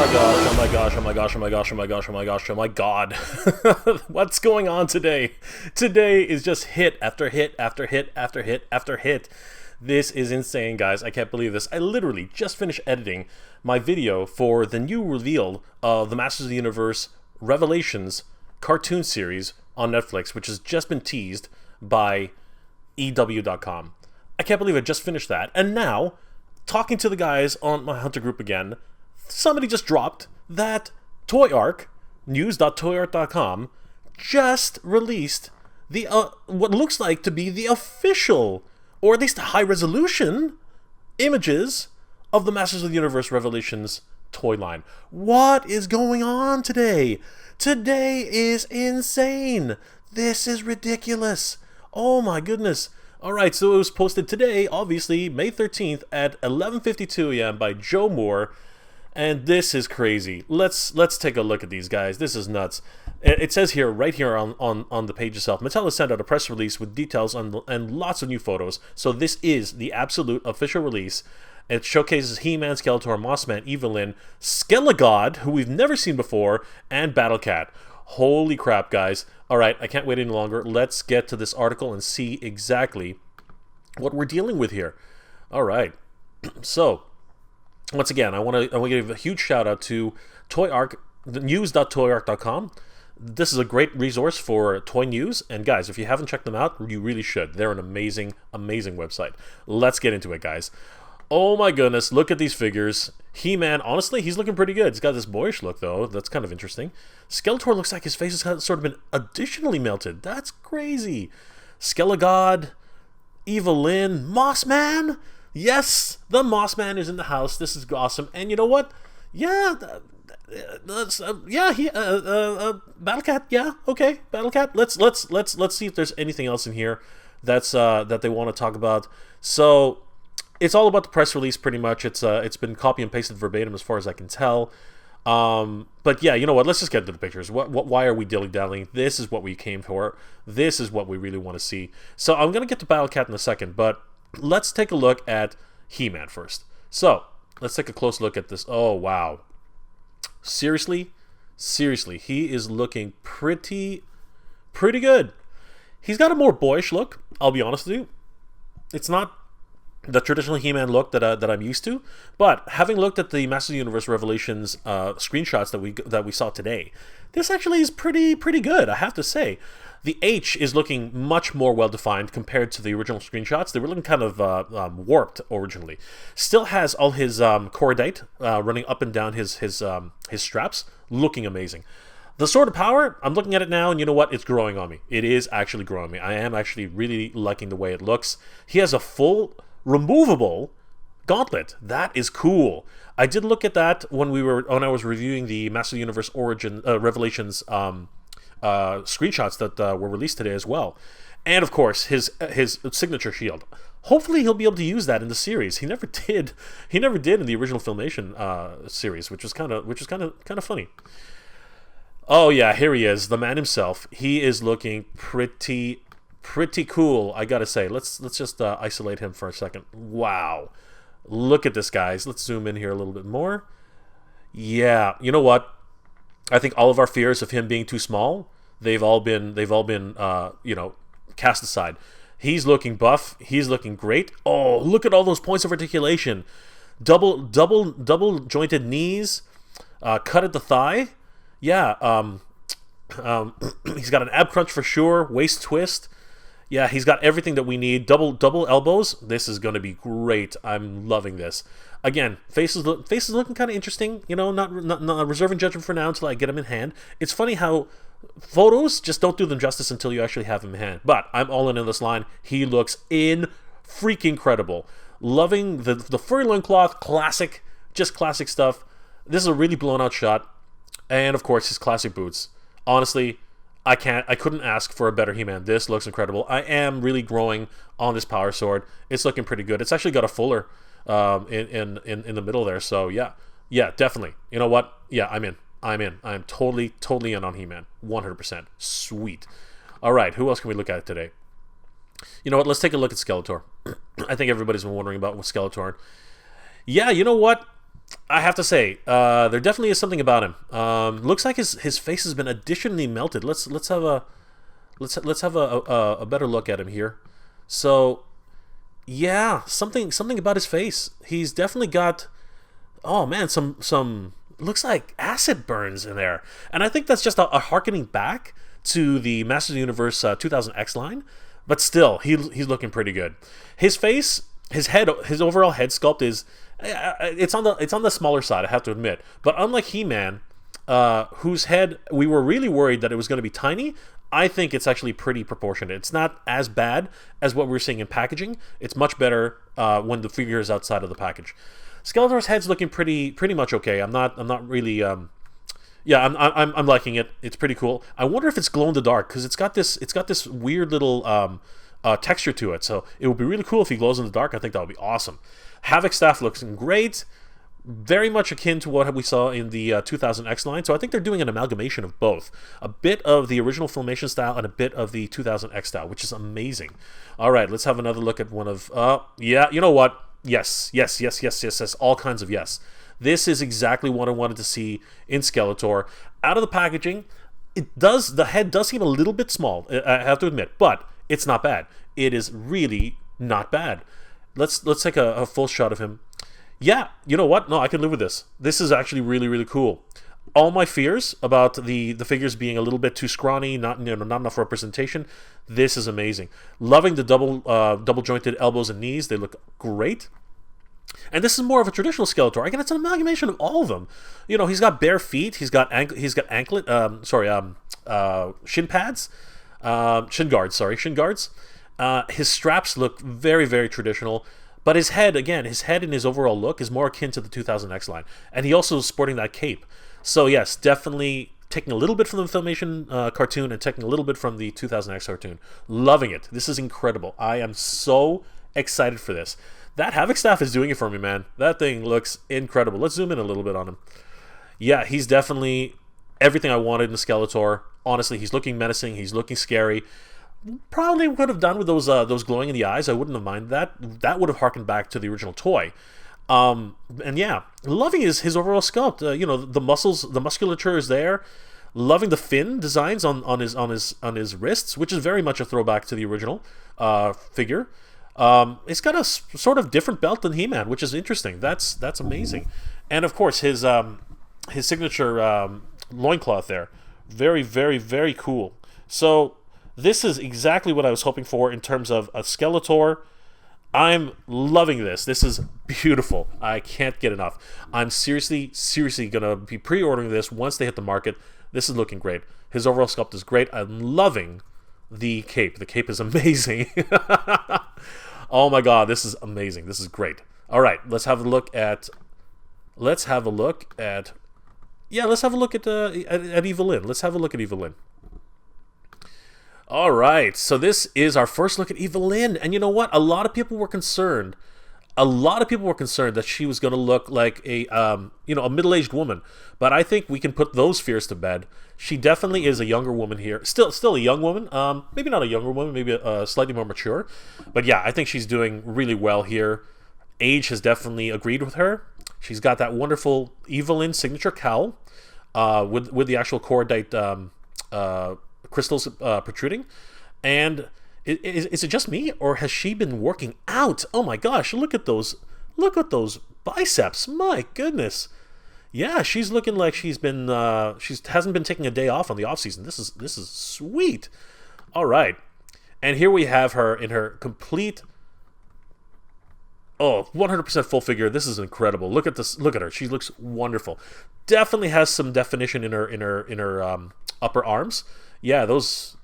my gosh, oh my gosh, oh my gosh, oh my gosh, oh my gosh, oh my gosh, oh my god. What's going on today? Today is just hit after hit after hit after hit after hit. This is insane, guys. I can't believe this. I literally just finished editing my video for the new reveal of the Masters of the Universe Revelations cartoon series on Netflix, which has just been teased by EW.com. I can't believe I just finished that. And now, talking to the guys on my Hunter group again, somebody just dropped that Toyark, news.toyark.com, just released the what looks like to be the official, or at least high-resolution, images of the Masters of the Universe Revelations toy line. What is going on today? Today is insane. This is ridiculous. Oh my goodness. Alright, so it was posted today, obviously, May 13th at 11:52 a.m. by Joe Moore. And this is crazy. Let's take a look at these guys. This is nuts. It says here, right here on the page itself, Mattel has sent out a press release with details on and lots of new photos. So this is the absolute official release. It showcases He-Man, Skeletor, Mossman, Evil-lyn, SkeleGod, who we've never seen before, and Battle-Cat. Holy crap, guys. Alright, I can't wait any longer. Let's get to this article and see exactly what we're dealing with here. Alright. So, once again, I want to give a huge shout out to Toyark, news.toyark.com. This is a great resource for toy news, and guys, if you haven't checked them out, you really should. They're an amazing, amazing website. Let's get into it, guys. Oh my goodness, look at these figures. He-Man, honestly, he's looking pretty good. He's got this boyish look, though. That's kind of interesting. Skeletor looks like his face has sort of been additionally melted. That's crazy. SkeleGod, Evil-lyn, Mossman. Yes, the Mossman is in the house. This is awesome. And you know what? Yeah, Battle-Cat. Yeah, okay, Battle-Cat. Let's see if there's anything else in here that's that they want to talk about. So it's all about the press release, pretty much. It's been copy and pasted verbatim as far as I can tell. But yeah, you know what? Let's just get into the pictures. Why are we dilly-dallying? This is what we came for. This is what we really want to see. So I'm gonna get to Battle-Cat in a second, but let's take a look at He-Man first. So let's take a close look at this. Oh wow, seriously, he is looking pretty good. He's got a more boyish look. I'll be honest with you. It's not the traditional He-Man look that I'm used to, but having looked at the Masters of the Universe Revelations screenshots that we saw today, this actually is pretty good, I have to say. The H is looking much more well-defined compared to the original screenshots. They were looking kind of warped originally. Still has all his cordite running up and down his straps, looking amazing. The Sword of Power, I'm looking at it now, and you know what? It's growing on me. It is actually growing on me. I am actually really liking the way it looks. He has a full removable gauntlet. That is cool. I did look at that when I was reviewing the Master Universe Revelations screenshots that were released today as well, and of course his signature shield. Hopefully he'll be able to use that in the series. He never did. He never did in the original Filmation series, which was kind of funny. Oh yeah, here he is, the man himself. He is looking pretty cool, I gotta say. Let's just isolate him for a second. Wow, look at this, guys. Let's zoom in here a little bit more. Yeah, you know what? I think all of our fears of him being too small, they've all been cast aside. He's looking buff. He's looking great. Oh, look at all those points of articulation. Double jointed knees, cut at the thigh. Yeah, he's got an ab crunch for sure. Waist twist. Yeah, he's got everything that we need. Double elbows. This is going to be great. I'm loving this. Again, face is looking kind of interesting. You know, not reserving judgment for now until I get him in hand. It's funny how photos just don't do them justice until you actually have him in hand. But I'm all in on this line. He looks freaking incredible. Loving the furry loincloth. Classic, just classic stuff. This is a really blown out shot. And of course, his classic boots. Honestly, I couldn't ask for a better He-Man. This looks incredible. I am really growing on this power sword. It's looking pretty good. It's actually got a fuller in the middle there. So yeah, definitely. You know what? Yeah, I'm in. I'm totally in on He-Man. 100%. Sweet. All right, who else can we look at today? You know what? Let's take a look at Skeletor. I think everybody's been wondering about Skeletor. Yeah, you know what? I have to say, there definitely is something about him. Looks like his face has been additionally melted. Let's have a better look at him here. So yeah, something about his face. He's definitely got, oh man, some looks like acid burns in there, and I think that's just a harkening back to the Masters of the Universe 2000X line. But still, he's looking pretty good. His face, his head, his overall head sculpt is it's on the smaller side, I have to admit. But unlike He-Man, whose head we were really worried that it was going to be tiny, I think it's actually pretty proportionate. It's not as bad as what we're seeing in packaging. It's much better when the figure is outside of the package. Skeletor's head's looking pretty much okay. I'm not really yeah, I'm liking it. It's pretty cool. I wonder if it's glow in the dark because it's got this weird little texture to it. So it would be really cool if he glows in the dark. I think that would be awesome. Havoc staff looks great. Very much akin to what we saw in the 2000X line. So I think they're doing an amalgamation of both. A bit of the original Filmation style and a bit of the 2000X style, which is amazing. All right, let's have another look at one of... yeah, you know what? Yes. All kinds of yes. This is exactly what I wanted to see in Skeletor. Out of the packaging, the head does seem a little bit small, I have to admit, but it's not bad. It is really not bad. Let's take a full shot of him. Yeah, you know what? No, I can live with this. This is actually really cool. All my fears about the figures being a little bit too scrawny, not enough representation, this is amazing. Loving the double jointed elbows and knees. They look great. And this is more of a traditional Skeletor. Again, it's an amalgamation of all of them. You know, he's got bare feet. He's got anklet. Shin pads. Shin guards. His straps look very traditional. But his head and his overall look is more akin to the 2000X line. And he also is sporting that cape. So yes, definitely taking a little bit from the Filmation cartoon and taking a little bit from the 2000X cartoon. Loving it. This is incredible. I am so excited for this. That Havoc staff is doing it for me, man. That thing looks incredible. Let's zoom in a little bit on him. Yeah, he's definitely everything I wanted in Skeletor. Honestly, he's looking menacing. He's looking scary. Probably would have done with those glowing in the eyes. I wouldn't have minded that. That would have harkened back to the original toy. And yeah, loving his overall sculpt. You know, the muscles, the musculature is there. Loving the fin designs on his wrists, which is very much a throwback to the original figure. It's got a sort of different belt than He-Man, which is interesting. That's amazing. And of course his signature loincloth there. Very cool. So this is exactly what I was hoping for in terms of a Skeletor. I'm loving this. This is beautiful. I can't get enough. I'm seriously gonna be pre-ordering this once they hit the market. This is looking great. His overall sculpt is great. I'm loving the cape. The cape is amazing. Oh my god, this is amazing. This is great. All right, let's have a look at Evil-Lyn. Let's have a look at Evil-Lyn. All right, so this is our first look at Evil-Lyn, and you know what? A lot of people were concerned that she was going to look like a middle-aged woman, but I think we can put those fears to bed. She definitely is a younger woman here, still a young woman. Maybe not a younger woman, maybe slightly more mature, but yeah, I think she's doing really well here. Age has definitely agreed with her. She's got that wonderful Evil-Lyn signature cowl with the actual cordite crystals protruding, and is it just me, or has she been working out? Oh my gosh, look at those biceps. My goodness. Yeah, she's looking like she hasn't been taking a day off on the off season. This is sweet. All right, and here we have her in her complete 100% full figure. This is incredible. Look at this. Look at her. She looks wonderful. Definitely has some definition in her upper arms. Yeah,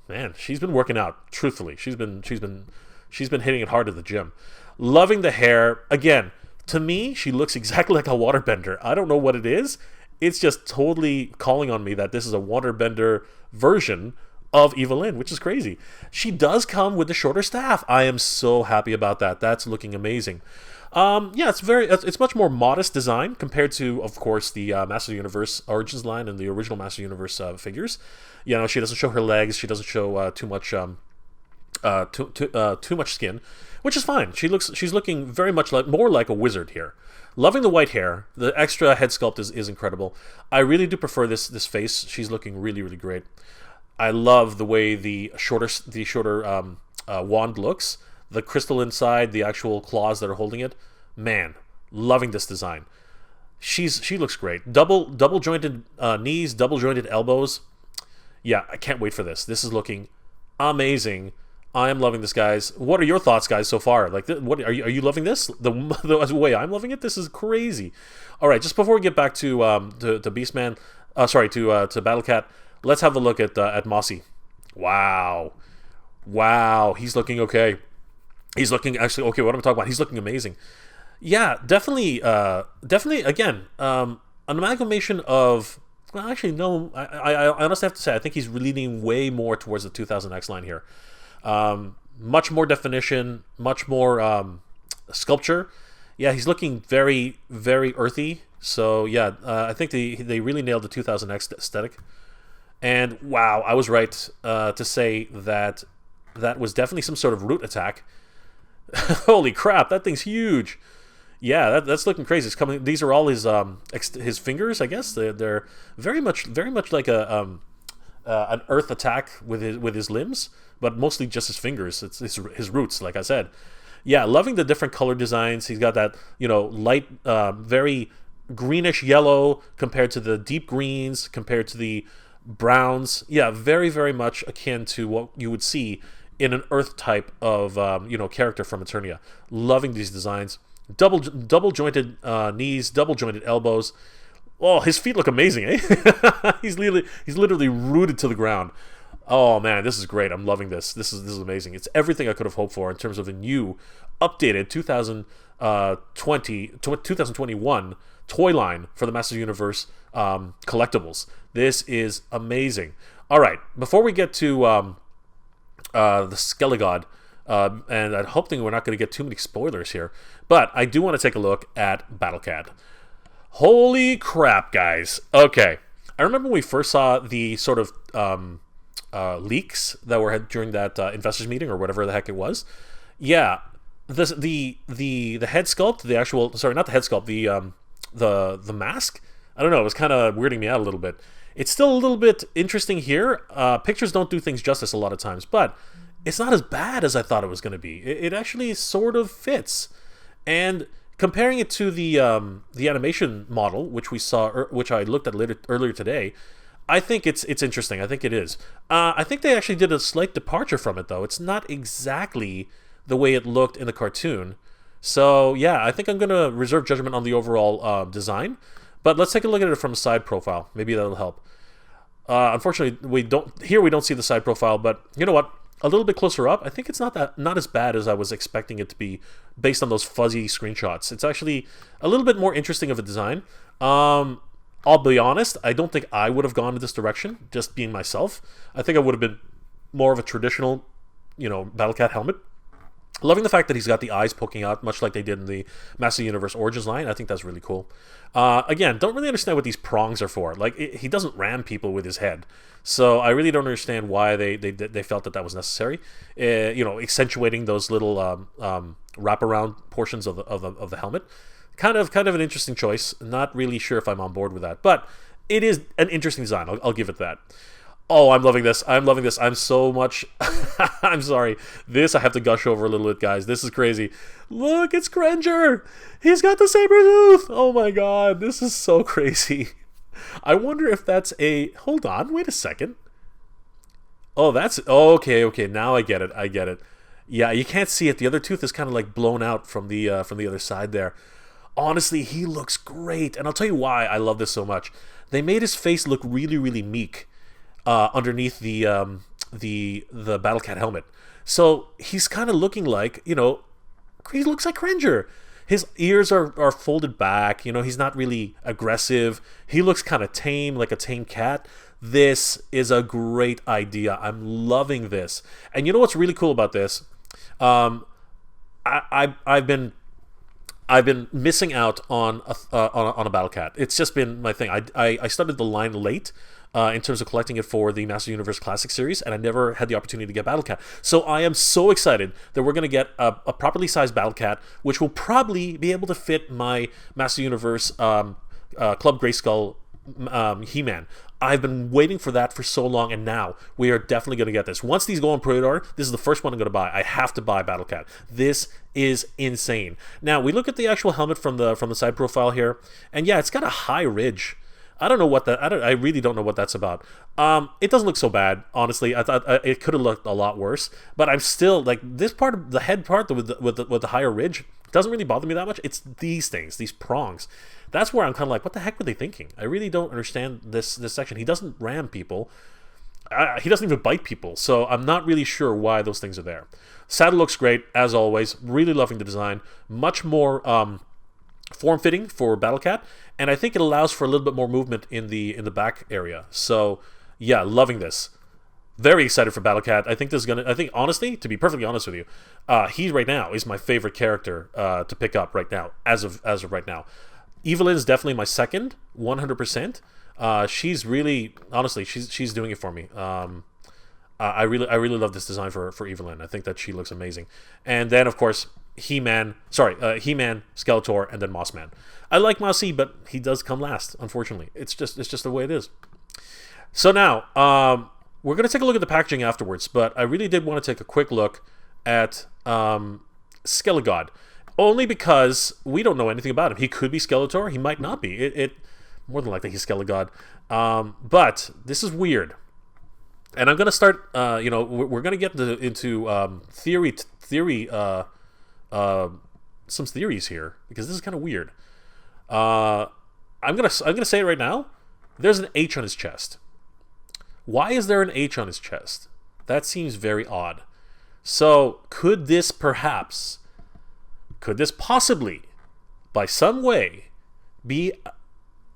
man, she's been working out. Truthfully, she's been hitting it hard at the gym. Loving the hair. Again, to me, she looks exactly like a waterbender. I don't know what it is. It's just totally calling on me that this is a waterbender version of Evil-Lyn, which is crazy. She does come with the shorter staff. I am so happy about that. That's looking amazing. Yeah, it's much more modest design compared to, of course, the Master Universe Origins line and the original Master Universe figures. You know, she doesn't show her legs. She doesn't show too much skin, which is fine. She's looking very much more like a wizard here. Loving the white hair. The extra head sculpt is incredible. I really do prefer this face. She's looking really, really great. I love the way the shorter wand looks. The crystal inside, the actual claws that are holding it. Man, loving this design. She looks great. Double jointed knees, double jointed elbows. Yeah, I can't wait for this. This is looking amazing. I am loving this, guys. What are your thoughts, guys, so far? Like, what are you loving this? The way I'm loving it. This is crazy. All right, just before we get back to Beastman, to Battle Cat, let's have a look at Mossy. Wow, he's looking okay. He's looking actually okay. What am I talking about? He's looking amazing. Yeah, definitely. Again, an amalgamation of. Well, actually, no. I honestly have to say, I think he's leaning way more towards the 2000X line here. Much more definition, much more sculpture. Yeah, he's looking very, very earthy. So yeah, I think they really nailed the 2000X aesthetic. And wow, I was right to say that was definitely some sort of root attack. Holy crap, that thing's huge. Yeah, that's looking crazy. It's coming. These are all his fingers, I guess. They're very much like an earth attack with his limbs, but mostly just his fingers. It's his roots, like I said. Yeah, loving the different color designs. He's got that light, very greenish yellow compared to the deep greens, compared to the browns. Yeah, very, very much akin to what you would see in an earth type of character from Eternia. Loving these designs. Double jointed knees, double jointed elbows. Oh, his feet look amazing, eh? he's literally rooted to the ground. Oh man, this is great. I'm loving this. This is amazing. It's everything I could have hoped for in terms of a new, updated 2021 toy line for the Masters Universe collectibles. This is amazing. All right, before we get to the SkeleGod. And I'm hoping we're not going to get too many spoilers here. But I do want to take a look at Battle Cat. Holy crap, guys. Okay. I remember when we first saw the sort of leaks that were during that investors meeting or whatever the heck it was. Yeah. The head sculpt, the actual... Sorry, not the head sculpt. The mask. I don't know. It was kind of weirding me out a little bit. It's still a little bit interesting here. Pictures don't do things justice a lot of times. But... it's not as bad as I thought it was going to be. It actually sort of fits. And comparing it to the animation model, which we saw, which I looked at earlier today, I think it's interesting. I think it is. I think they actually did a slight departure from it, though. It's not exactly the way it looked in the cartoon. So yeah, I think I'm going to reserve judgment on the overall design. But let's take a look at it from a side profile. Maybe that'll help. Unfortunately, we don't see the side profile, but you know what? A little bit closer up, I think it's not as bad as I was expecting it to be based on those fuzzy screenshots. It's actually a little bit more interesting of a design. I'll be honest, I don't think I would have gone in this direction, just being myself. I think I would have been more of a traditional, Battle Cat helmet. Loving the fact that he's got the eyes poking out, much like they did in the Master Universe Origins line. I think that's really cool. Again, don't really understand what these prongs are for. Like, he doesn't ram people with his head. So I really don't understand why they felt that was necessary. Accentuating those little wraparound portions of the helmet. Kind of an interesting choice. Not really sure if I'm on board with that. But it is an interesting design. I'll give it that. Oh, I'm loving this. I'm so much... I'm sorry. This I have to gush over a little bit, guys. This is crazy. Look, it's Cringer. He's got the saber tooth. Oh my god. This is so crazy. I wonder if that's a... Hold on. Wait a second. Oh, that's... Okay. Now I get it. Yeah, you can't see it. The other tooth is kind of like blown out from the other side there. Honestly, he looks great. And I'll tell you why I love this so much. They made his face look really, really meek. Underneath the Battle Cat helmet. So he's kind of looking like, he looks like Cringer. His ears are folded back, he's not really aggressive. He looks kind of tame, like a tame cat. This is a great idea. I'm loving this. And you know what's really cool about this? I've been I've been missing out on a Battle Cat. It's just been my thing. I started the line late in terms of collecting it for the Master Universe Classic Series, and I never had the opportunity to get Battle Cat. So I am so excited that we're going to get a properly sized Battle Cat, which will probably be able to fit my Master Universe Club Grayskull He-Man. I've been waiting for that for so long, and now we are definitely going to get this. Once these go on pre-order, this is the first one I'm going to buy. I have to buy Battle Cat. This is insane. Now, we look at the actual helmet from the side profile here, and yeah, it's got a high ridge. I don't know what that. I really don't know what that's about. It doesn't look so bad, honestly. I thought it could have looked a lot worse, but I'm still like this part of the head part with the higher ridge doesn't really bother me that much. It's these things, these prongs. That's where I'm kind of like, what the heck were they thinking? I really don't understand this section. He doesn't ram people. He doesn't even bite people, so I'm not really sure why those things are there. Saddle looks great as always. Really loving the design. Much more form-fitting for Battle Cat, and I think it allows for a little bit more movement in the back area. So yeah, loving this. Very excited for Battle Cat. I think this is gonna. I think honestly, to be perfectly honest with you, he right now is my favorite character to pick up right now, as of right now. Evil-lyn is definitely my second, 100%. She's really, honestly, she's doing it for me. I really love this design for Evil-lyn. I think that she looks amazing. And then of course He-Man, Skeletor, and then Moss-Man. I like Mousy, but he does come last. Unfortunately, it's just the way it is. So now we're gonna take a look at the packaging afterwards, but I really did want to take a quick look at SkeleGod. Only because we don't know anything about him. He could be Skeletor. He might not be. It more than likely he's SkeleGod. But this is weird. And I'm gonna start. We're gonna get into some theories here because this is kind of weird. I'm gonna say it right now. There's an H on his chest. Why is there an H on his chest? That seems very odd. So could this possibly, by some way, be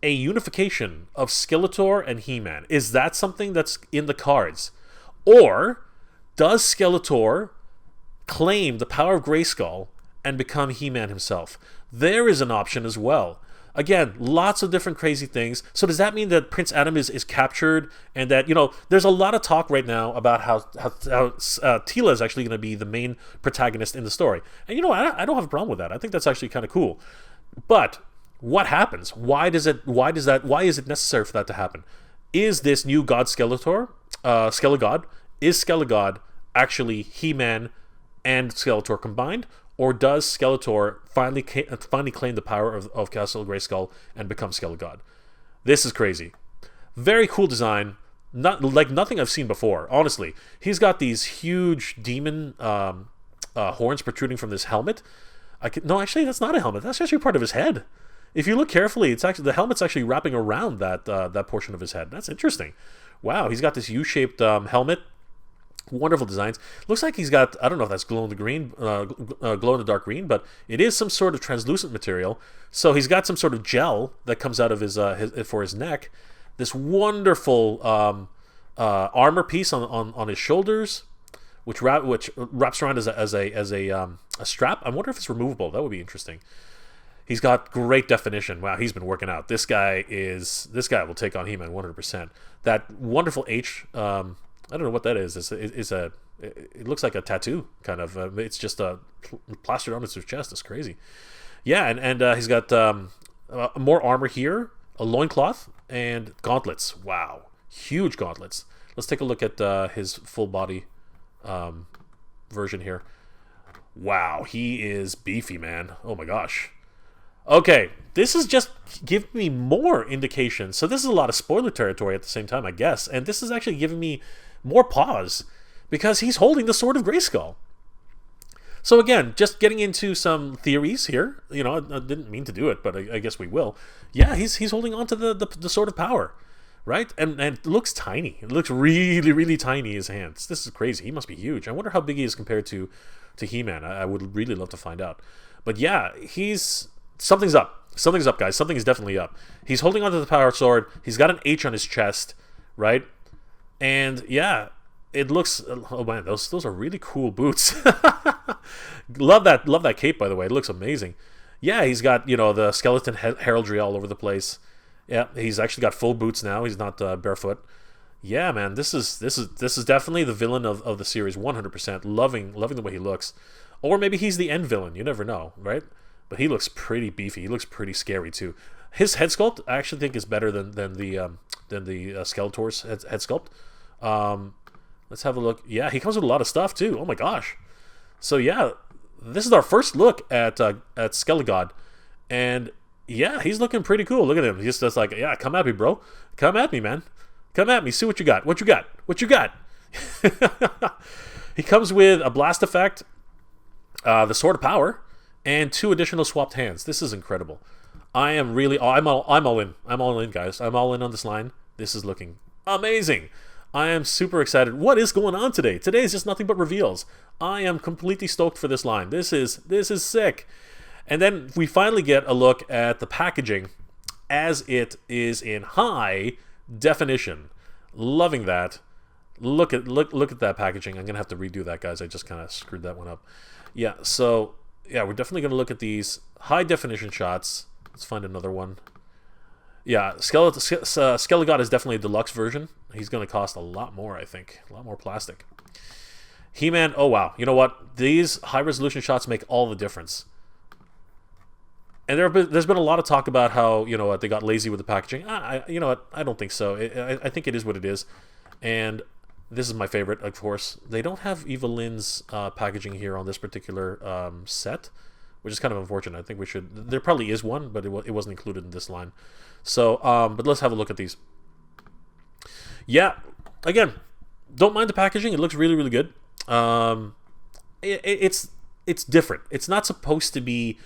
a unification of Skeletor and He-Man? Is that something that's in the cards? Or does Skeletor claim the power of Grayskull and become He-Man himself? There is an option as well. Again, lots of different crazy things. So does that mean that Prince Adam is captured, and that, there's a lot of talk right now about how Teela is actually going to be the main protagonist in the story. And I don't have a problem with that. I think that's actually kind of cool. But what happens? Why is it necessary for that to happen? Is this new God Skeletor, SkeleGod? Is SkeleGod actually He-Man and Skeletor combined? Or does Skeletor finally claim the power of Castle Grayskull and become SkeleGod? This is crazy. Very cool design. Not like nothing I've seen before, honestly. He's got these huge demon horns protruding from this helmet. No, actually, that's not a helmet. That's actually part of his head. If you look carefully, the helmet's actually wrapping around that portion of his head. That's interesting. Wow, he's got this U-shaped helmet. Wonderful designs. Looks like he's got, I don't know if that's glow in the dark green, but it is some sort of translucent material. So he's got some sort of gel that comes out of his for his neck. This wonderful armor piece on his shoulders, which wraps around as a strap. I wonder if it's removable. That would be interesting. He's got great definition. Wow, he's been working out. This guy will take on He-Man 100%. That wonderful H. I don't know what that is. It looks like a tattoo, kind of. It's just plastered onto his chest. It's crazy. Yeah, and he's got more armor here, a loincloth, and gauntlets. Wow, huge gauntlets. Let's take a look at his full body version here. Wow, he is beefy, man. Oh my gosh. Okay, this is just giving me more indication. So this is a lot of spoiler territory at the same time, I guess. And this is actually giving me more pause because he's holding the Sword of Grayskull. So again, just getting into some theories here. I didn't mean to do it, but I guess we will. Yeah, he's holding on to the Sword of Power, right? And it looks tiny. It looks really, really tiny, his hands. This is crazy. He must be huge. I wonder how big he is compared to He-Man. I would really love to find out. But yeah, something's up. Something's up, guys. Something is definitely up. He's holding onto the power sword. He's got an H on his chest, right? And yeah, it looks. Oh man, those are really cool boots. Love that cape, by the way. It looks amazing. Yeah, he's got, you know, the skeleton heraldry all over the place. Yeah, he's actually got full boots now. He's not barefoot. Yeah, man, this is definitely the villain of the series, 100%. Loving the way he looks. Or maybe he's the end villain. You never know, right? But he looks pretty beefy. He looks pretty scary too. His head sculpt, I actually think, is better than the Skeletor's head sculpt. Let's have a look. Yeah, he comes with a lot of stuff too. Oh my gosh. So yeah, this is our first look at SkeleGod, and yeah, he's looking pretty cool. Look at him. He's just like, yeah, come at me, bro. Come at me, man. Come at me. See what you got. What you got. What you got. He comes with a blast effect, the Sword of Power, and 2 additional swapped hands. This is incredible. I'm all in. I'm all in, guys. I'm all in on this line. This is looking amazing. I am super excited. What is going on today? Today is just nothing but reveals. I am completely stoked for this line. This is sick. And then we finally get a look at the packaging as it is in high definition. Loving that. Look at that packaging. I'm gonna have to redo that, guys. I just kind of screwed that one up. Yeah. So yeah, we're definitely gonna look at these high definition shots. Let's find another one. Yeah, SkeleGod is definitely a deluxe version. He's going to cost a lot more, I think. A lot more plastic. He-Man, oh wow. You know what? These high-resolution shots make all the difference. And there's been a lot of talk about how, you know what, they got lazy with the packaging. You know what? I don't think so. I think it is what it is. And this is my favorite, of course. They don't have Evil-Lyn's packaging here on this particular set, which is kind of unfortunate. I think we should... There probably is one, but it wasn't included in this line. So, but let's have a look at these. Yeah, again, don't mind the packaging. It looks really, really good. It's different. It's not supposed to be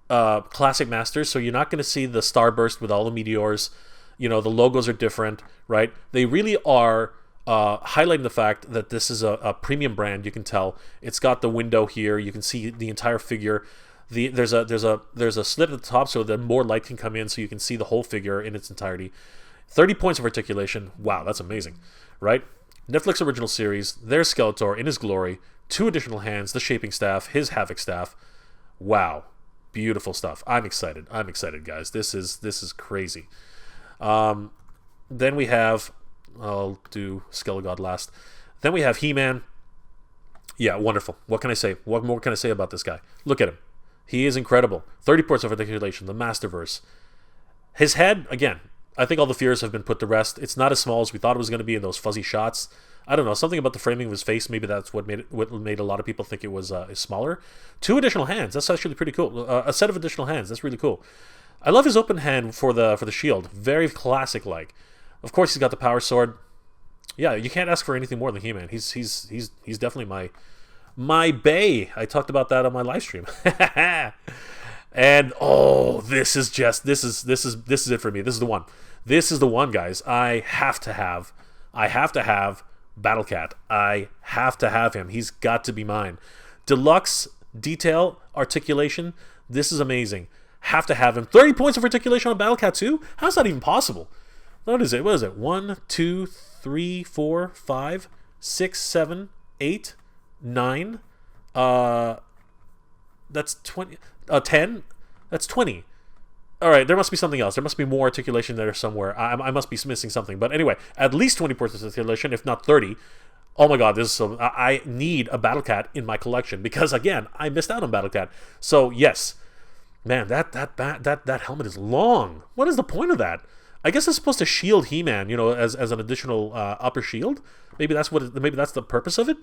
classic Masters, so you're not going to see the starburst with all the meteors. You know, the logos are different, right? They really are highlighting the fact that this is a premium brand. You can tell it's got the window here. You can see the entire figure. There's a slit at the top so that more light can come in, so you can see the whole figure in its entirety. 30 points of articulation. Wow, that's amazing, right? Netflix original series. There's Skeletor in his glory. 2 additional hands, the shaping staff, his havoc staff. Wow, beautiful stuff. I'm excited. I'm excited, guys. This is crazy. Then we have, I'll do SkeleGod last. Then we have He-Man. Yeah, wonderful. What can I say? What more can I say about this guy? Look at him. He is incredible. 30 points of articulation, the Masterverse. His head, again, I think all the fears have been put to rest. It's not as small as we thought it was going to be in those fuzzy shots. I don't know, something about the framing of his face, maybe that's what made a lot of people think it was smaller. 2 additional hands, that's actually pretty cool. A set of additional hands, that's really cool. I love his open hand for the shield. Very classic-like. Of course, he's got the power sword. Yeah, you can't ask for anything more than He-Man. He's definitely my bae. I talked about that on my live stream. And oh, this is it for me. This is the one. This is the one, guys. I have to have Battle Cat. I have to have him. He's got to be mine. Deluxe detail articulation. This is amazing. Have to have him. 30 points of articulation on Battle Cat too? How's that even possible? What is it? 1, 2, 3, 4, 5, 6, 7, 8, 9. That's 20. 10. That's 20. All right, there must be something else. There must be more articulation there somewhere. I must be missing something. But anyway, at least 20 points of articulation, if not 30. Oh my God, this is so. I need a Battle Cat in my collection because again, I missed out on Battle Cat. So yes, man, that helmet is long. What is the point of that? I guess it's supposed to shield He-Man, you know, as an additional upper shield. Maybe that's the purpose of it.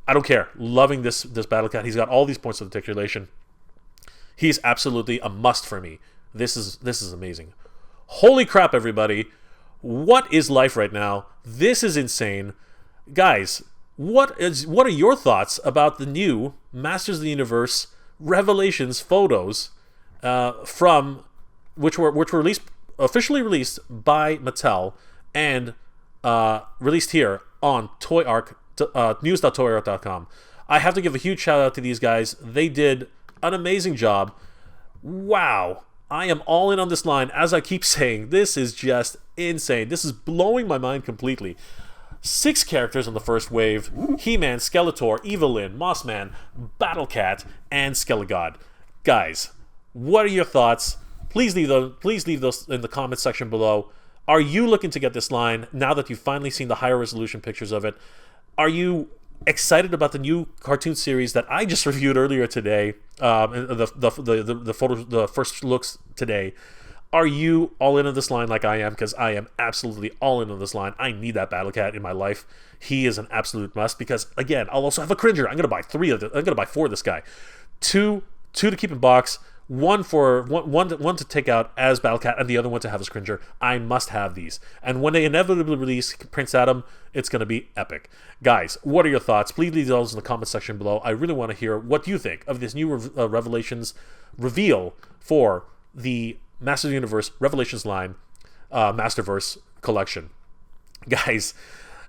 I don't care. Loving this Battle Cat. He's got all these points of articulation. He's absolutely a must for me. This is amazing. Holy crap, everybody. What is life right now? This is insane. Guys, what are your thoughts about the new Masters of the Universe Revelations photos from which were officially released by Mattel and released here on Toyark, news.toyark.com. I have to give a huge shout out to these guys. They did an amazing job. Wow. I am all in on this line. As I keep saying, this is just insane. This is blowing my mind completely. 6 characters on the first wave. He-Man, Skeletor, Evil-lyn, Mossman, Battle Cat, and SkeleGod. Guys, What are your thoughts? Please leave those in the comments section below. Are you looking to get this line now that you've finally seen the higher resolution pictures of it? Are you excited about the new cartoon series that I just reviewed earlier today? The first looks today. Are you all in on this line like I am? Because I am absolutely all in on this line. I need that Battle Cat in my life. He is an absolute must. Because again, I'll also have a Cringer. I'm gonna buy 4 of this guy. Two to keep in box. One to take out as Battle Cat, and the other one to have as Cringer. I must have these. And when they inevitably release Prince Adam, it's going to be epic. Guys, what are your thoughts? Please leave those in the comment section below. I really want to hear what you think of this new Revelations reveal for the Masters of the Universe Revelations line Masterverse collection. Guys,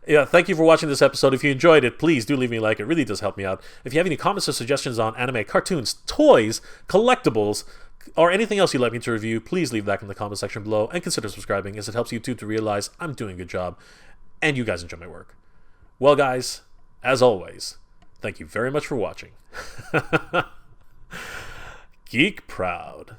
yeah, thank you for watching this episode. If you enjoyed it, please do leave me a like. It really does help me out. If you have any comments or suggestions on anime, cartoons, toys, collectibles, or anything else you'd like me to review, please leave that in the comment section below and consider subscribing, as it helps YouTube to realize I'm doing a good job and you guys enjoy my work. Well, guys, as always, thank you very much for watching. Geek proud.